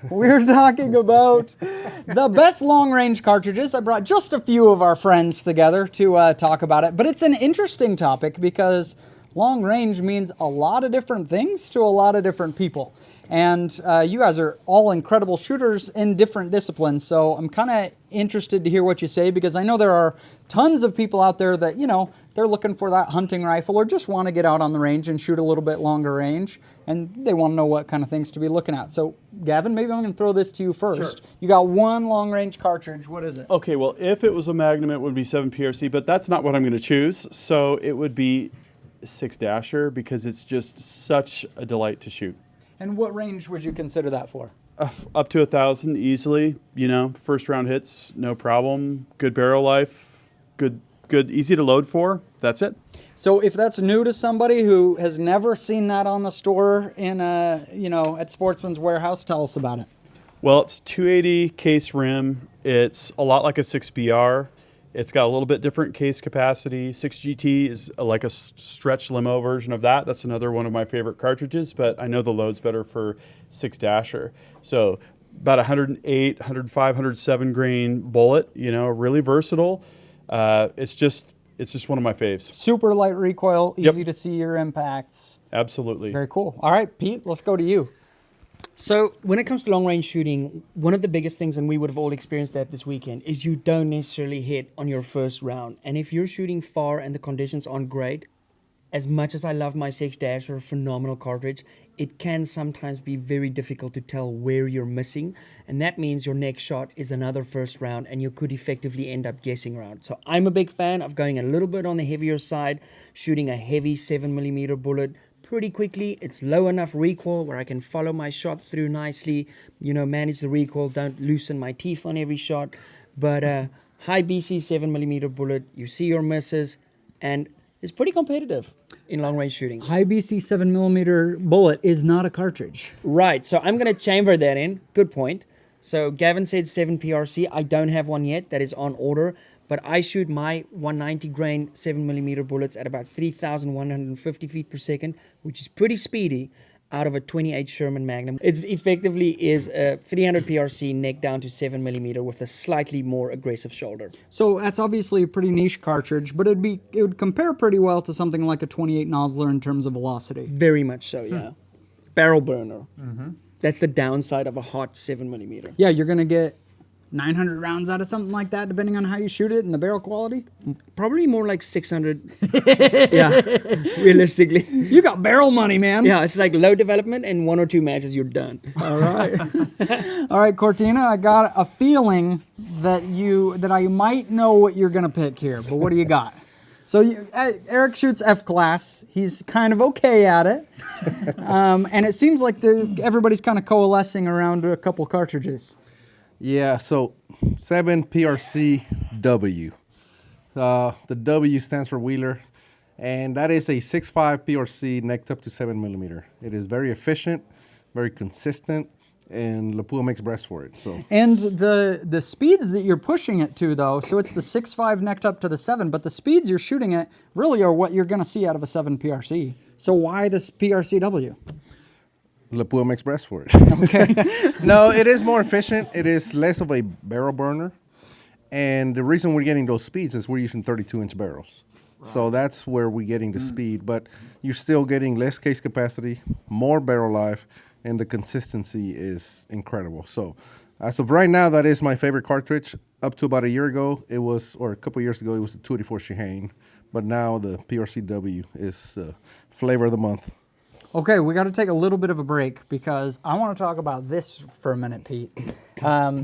We're talking about the best long-range cartridges. I brought just a few of our friends together to talk about it, but it's an interesting topic because long range means a lot of different things to a lot of different people. And you guys are all incredible shooters in different disciplines, so I'm kind of interested to hear what you say, because I know there are tons of people out there that, you know, they're looking for that hunting rifle or just want to get out on the range and shoot a little bit longer range, and they want to know what kind of things to be looking at. So, Gavin, maybe I'm going to throw this to you first. Sure. You got one long-range cartridge. What is it? Okay, well, if it was a Magnum, it would be 7 PRC, but that's not what I'm going to choose. So it would be 6 Dasher, because it's just such a delight to shoot. And what range would you consider that for? Up to 1,000 easily. You know, first round hits, no problem. Good barrel life, good, easy to load for. That's it. So if that's new to somebody who has never seen that on the store in at Sportsman's Warehouse, tell us about it. Well, it's 280 case rim. It's a lot like a 6BR. It's got a little bit different case capacity. 6GT is like a stretch limo version of that. That's another one of my favorite cartridges, but I know the load's better for 6 Dasher. So about 108, 105, 107 grain bullet, you know, really versatile. It's just one of my faves. Super light recoil, easy to see your impacts. Absolutely. Very cool. All right, Pete, let's go to you. So when it comes to long range shooting, one of the biggest things, and we would have all experienced that this weekend, is you don't necessarily hit on your first round. And if you're shooting far and the conditions aren't great, as much as I love my 6 Dasher, a phenomenal cartridge, it can sometimes be very difficult to tell where you're missing. And that means your next shot is another first round, and you could effectively end up guessing round. So I'm a big fan of going a little bit on the heavier side, shooting a heavy 7mm bullet pretty quickly. It's low enough recoil where I can follow my shot through nicely, you know, manage the recoil, don't loosen my teeth on every shot. But high BC 7mm bullet, you see your misses, and it's pretty competitive in long range shooting. High BC 7mm bullet is not a cartridge. Right, so I'm going to chamber that in. Good point. So Gavin said 7 PRC. I don't have one yet. That is on order. But I shoot my 190 grain 7mm bullets at about 3,150 feet per second, which is pretty speedy, out of a 28 Sherman Magnum. It effectively is a 300 PRC neck down to 7mm with a slightly more aggressive shoulder. So that's obviously a pretty niche cartridge, but it would compare pretty well to something like a 28 Nosler in terms of velocity. Very much so, yeah. Barrel burner. That's the downside of a hot 7mm. Yeah, you're going to get 900 rounds out of something like that, depending on how you shoot it and the barrel quality? Probably more like 600. Yeah, realistically. You got barrel money, man. Yeah, it's like low development and 1 or 2 matches, you're done. All right. All right, Cortina, I got a feeling that I might know what you're going to pick here, but what do you got? So Eric shoots F-class. He's kind of okay at it. And it seems like everybody's kind of coalescing around a couple cartridges. Yeah, so 7 PRC W. The W stands for Wheeler, and that is a 6.5 PRC necked up to 7mm. It is very efficient, very consistent, and Lapua makes breasts for it. So. And the speeds that you're pushing it to, though, so it's the 6.5 necked up to the 7, but the speeds you're shooting it really are what you're going to see out of a 7 PRC. So why this PRCW? Lapua makes breasts for it. Okay. No, it is more efficient. It is less of a barrel burner. And the reason we're getting those speeds is we're using 32-inch barrels. Right. So that's where we're getting the speed. But you're still getting less case capacity, more barrel life, and the consistency is incredible. So as of right now, that is my favorite cartridge. Up to about a year ago, or a couple years ago, it was the 284 Shihane. But now the PRCW is flavor of the month. Okay, we got to take a little bit of a break because I want to talk about this for a minute, Pete.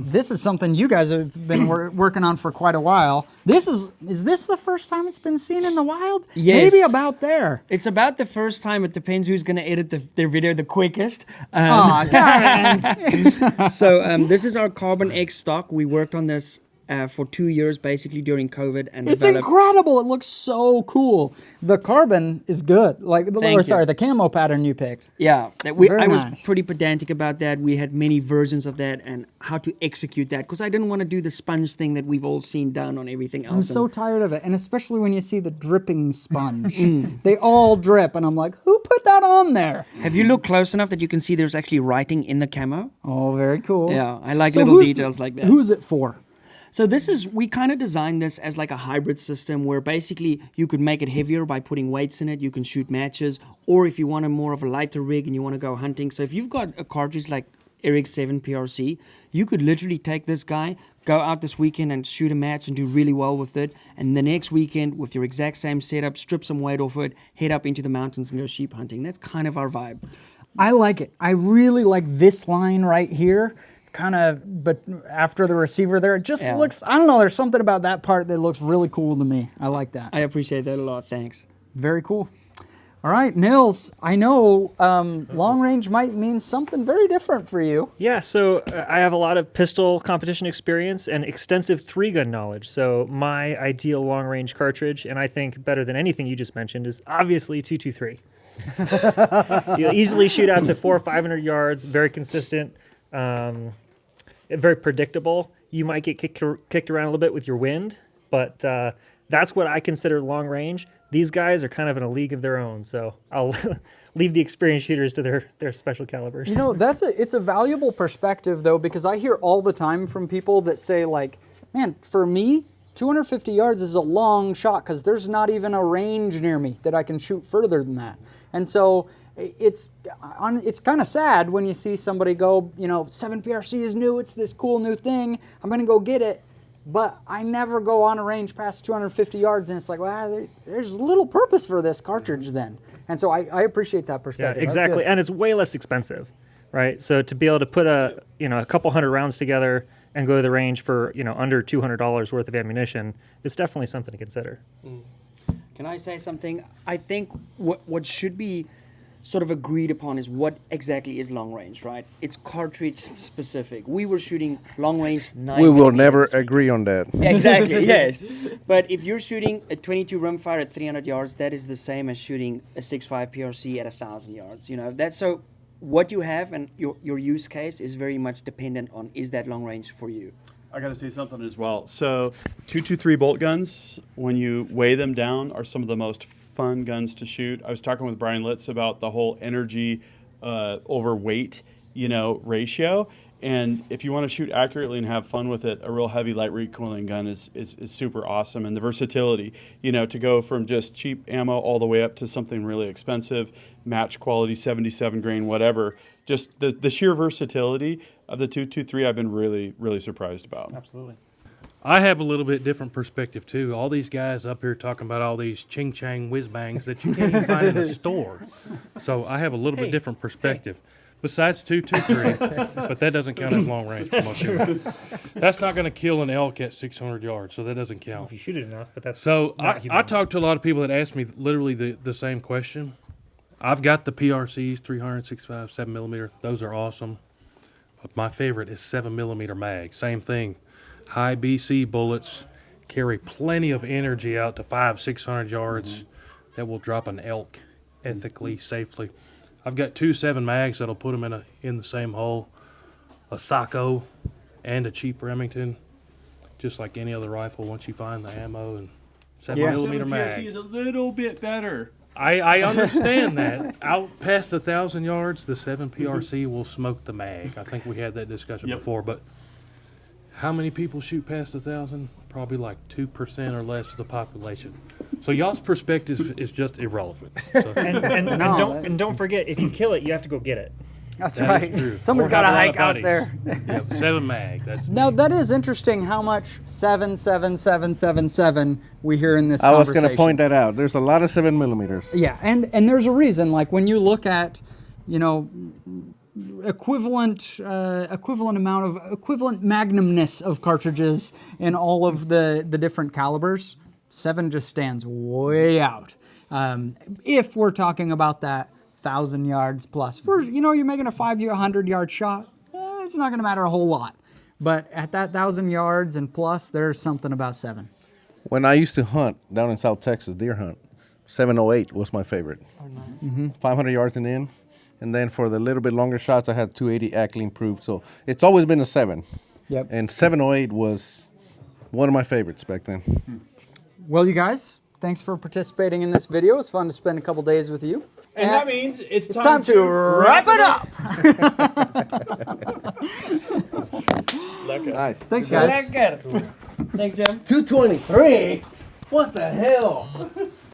This is something you guys have been working on for quite a while. Is this the first time it's been seen in the wild? Yes. Maybe about there. It's about the first time. It depends who's going to edit their video the quickest. Oh, God. So this is our Carbon X stock. We worked on this for 2 years, basically during COVID, and It's developed- incredible. It looks so cool. The carbon is good. Like, Thank you. sorry, the camo pattern you picked. Yeah, Very I was nice. pretty pedantic about that. We had many versions of that and how to execute that because I didn't want to do the sponge thing that we've all seen done on everything else. I'm so tired of it, and especially when you see the dripping sponge. They all drip, and I'm like, who put that on there? Have you looked close enough that you can see there's actually writing in the camo? Oh, very cool. Yeah, I like So little who's details like that. Who's it for? So we kind of designed this as like a hybrid system where basically you could make it heavier by putting weights in it. You can shoot matches, or if you want a more of a lighter rig and you want to go hunting. So if you've got a cartridge like Eric's 7 PRC, you could literally take this guy, go out this weekend and shoot a match and do really well with it. And the next weekend, with your exact same setup, strip some weight off it, head up into the mountains and go sheep hunting. That's kind of our vibe. I like it. I really like this line right here. Kind of, but after the receiver there, it just Yeah. looks, I don't know, there's something about that part that looks really cool to me. I like that. I appreciate that a lot. Thanks. Very cool. All right, Nils, I know long range might mean something very different for you. Yeah, so I have a lot of pistol competition experience and extensive 3-gun knowledge. So my ideal long-range cartridge, and I think better than anything you just mentioned, is obviously 223. You'll easily shoot out to 400 or 500 yards, very consistent, very predictable. You might get kicked around a little bit with your wind, but that's what I consider long range. These guys are kind of in a league of their own, so I'll leave the experienced shooters to their special calibers. You know, it's a valuable perspective though, because I hear all the time from people that say like, man, for me, 250 yards is a long shot because there's not even a range near me that I can shoot further than that. And so it's kind of sad when you see somebody go, 7 PRC is new, it's this cool new thing, I'm gonna go get it. But I never go on a range past 250 yards, and it's like, well, there's little purpose for this cartridge then. And so I appreciate that Yeah, perspective. That's exactly, good. and it's way less expensive, right? So to be able to put a couple hundred rounds together and go to the range for under $200 worth of ammunition, it's definitely something to consider. Can I say something? I think what should be sort of agreed upon is what exactly is long range, right? It's cartridge specific. We were shooting long range 9 We will millimeter never this weekend. agree on that. Exactly, yes. But if you're shooting a 22 rimfire at 300 yards, that is the same as shooting a 6.5 PRC at 1,000 yards. That's so what you have and your use case is very much dependent on is that long range for you. I got to say something as well. So 223 bolt guns, when you weigh them down, are some of the most fun guns to shoot. I was talking with Brian Litz about the whole energy overweight, ratio. And if you want to shoot accurately and have fun with it, a real heavy light recoiling gun is super awesome. And the versatility, to go from just cheap ammo all the way up to something really expensive, match quality, 77 grain, whatever. Just the sheer versatility of the 223, I've been really, really surprised about. Absolutely. I have a little bit different perspective too. All these guys up here talking about all these ching chang whiz bangs that you can't even find in a store. So I have a little bit different perspective. Besides 223, but that doesn't count as long range. That's not going to kill an elk at 600 yards, so that doesn't count. If you shoot it enough, but that's So not I human. talked to a lot of people that asked me literally the same question. I've got the PRCs, 300, 65, 7 millimeter. Those are awesome. But my favorite is 7 millimeter mag. Same thing. High BC bullets carry plenty of energy out to 500-600 yards that will drop an elk ethically, safely. I've got 2 7 mags that'll put them in the same hole. A Sacco and a cheap Remington, just like any other rifle. Once you find the ammo and 7 millimeter mag. is a little bit better. I understand that. Out past 1,000 yards, the 7 PRC will smoke the mag. I think we had that discussion before, but how many people shoot past 1,000? Probably like 2% or less of the population. So y'all's perspective is just irrelevant. So and don't forget, if you kill it, you have to go get it. That's that right. is true. Someone's Or got to have a lot hike of out buddies. there. Yep, 7 mag. That's Now me. that is interesting how much 77777 we hear in this I was conversation. going to point that out. There's a lot of 7 millimeters. Yeah, and there's a reason. Like when you look at, equivalent magnumness of cartridges in all of the different calibers, 7 just stands way out. If we're talking about that 1,000 yards plus, for you're making a 500 yard shot, it's not going to matter a whole lot. but at that 1,000 yards and plus, there's something about 7. When I used to hunt down in South Texas, deer hunt, 708 was my favorite. Oh, nice. 500 yards and in. And then for the little bit longer shots, I had 280 Ackley improved. So it's always been a 7. Yep. And 708 was one of my favorites back then. Well, you guys, thanks for participating in this video. It's fun to spend a couple days with you. And that means it's time to wrap it up. Nice. Thanks, guys. Thanks, Jim. 223. What the hell?